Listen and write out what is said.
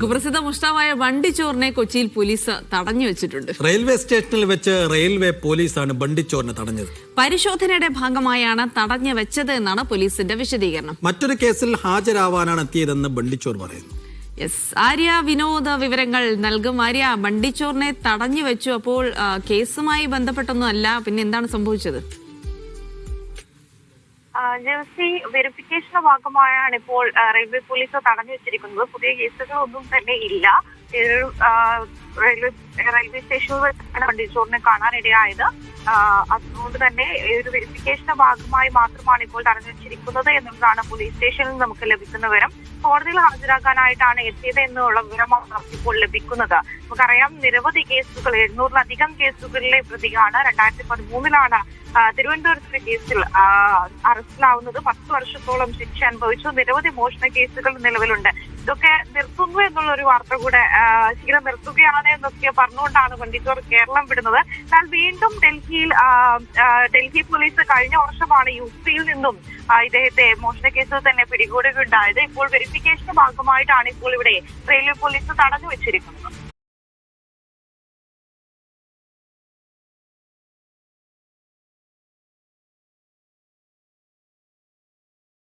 കുപ്രസിദ്ധ മുഷ്ടാവായ ബണ്ടിച്ചോറിനെ കൊച്ചിയിൽ പോലീസ് തടഞ്ഞു വെച്ചിട്ടുണ്ട്. റെയിൽവേ സ്റ്റേഷനിൽ വെച്ച് റെയിൽവേ പോലീസാണ് ബണ്ടിച്ചോറിനെ തടഞ്ഞത്. പരിശോധനയുടെ ഭാഗമായാണ് തടഞ്ഞു വെച്ചത് എന്നാണ് പോലീസിന്റെ വിശദീകരണം. മറ്റൊരു കേസിൽ ഹാജരാവാനാണ് എത്തിയതെന്ന് ബണ്ടിച്ചോർ പറയുന്നു. ആര്യ വിനോദ് വിവരങ്ങൾ നൽകും. ആര്യ, ബണ്ടിച്ചോറിനെ തടഞ്ഞു വെച്ചു, അപ്പോൾ കേസുമായി ബന്ധപ്പെട്ടൊന്നും അല്ല, പിന്നെ എന്താണ് സംഭവിച്ചത്? ജേഴ്സി വെരിഫിക്കേഷന്റെ ഭാഗമായാണ് ഇപ്പോൾ റെയിൽവേ പോലീസ് തടഞ്ഞു വെച്ചിരിക്കുന്നത്. പുതിയ കേസുകളൊന്നും തന്നെ ഇല്ല. റെയിൽവേ സ്റ്റേഷനിൽ വെച്ചാണ് ബണ്ടിച്ചോറിനെ കാണാനിടയായത്. അതുകൊണ്ട് തന്നെ ഒരു വെരിഫിക്കേഷന്റെ ഭാഗമായി മാത്രമാണ് ഇപ്പോൾ തടഞ്ഞു വെച്ചിരിക്കുന്നത് എന്നുള്ളതാണ് പോലീസ് സ്റ്റേഷനിൽ നമുക്ക് ലഭിക്കുന്ന വിവരം. കോടതിയിൽ ഹാജരാക്കാനായിട്ടാണ് എത്തിയത് എന്നുള്ള വിവരമാണ് ഇപ്പോൾ ലഭിക്കുന്നത്. നമുക്കറിയാം, നിരവധി കേസുകൾ, 700-ലധികം കേസുകളിലെ പ്രതിയാണ്. 2013 തിരുവനന്തപുരത്തെ കേസിൽ അറസ്റ്റിലാവുന്നത്. 10 വർഷത്തോളം ശിക്ഷ അനുഭവിച്ചു. നിരവധി മോഷണ കേസുകൾ നിലവിലുണ്ട്. ഇതൊക്കെ നിർത്തുന്നു എന്നുള്ള ഒരു വാർത്ത കൂടെ ശീലം നിർത്തുകയാണ് എന്നൊക്കെ പറഞ്ഞുകൊണ്ടാണ് ബണ്ടിച്ചോർ കേരളം വിടുന്നത്. എന്നാൽ വീണ്ടും ഡൽഹി പോലീസ് കഴിഞ്ഞ വർഷമാണ് യുപിയിൽ നിന്നും ഇദ്ദേഹത്തെ മോഷണ കേസിൽ തന്നെ പിടികൂടുകയുണ്ടായത്. ഇപ്പോൾ വെരിഫിക്കേഷന്റെ ഭാഗമായിട്ടാണ് ഇപ്പോൾ ഇവിടെ റെയിൽവേ പോലീസ് തടഞ്ഞു വെച്ചിരിക്കുന്നത്.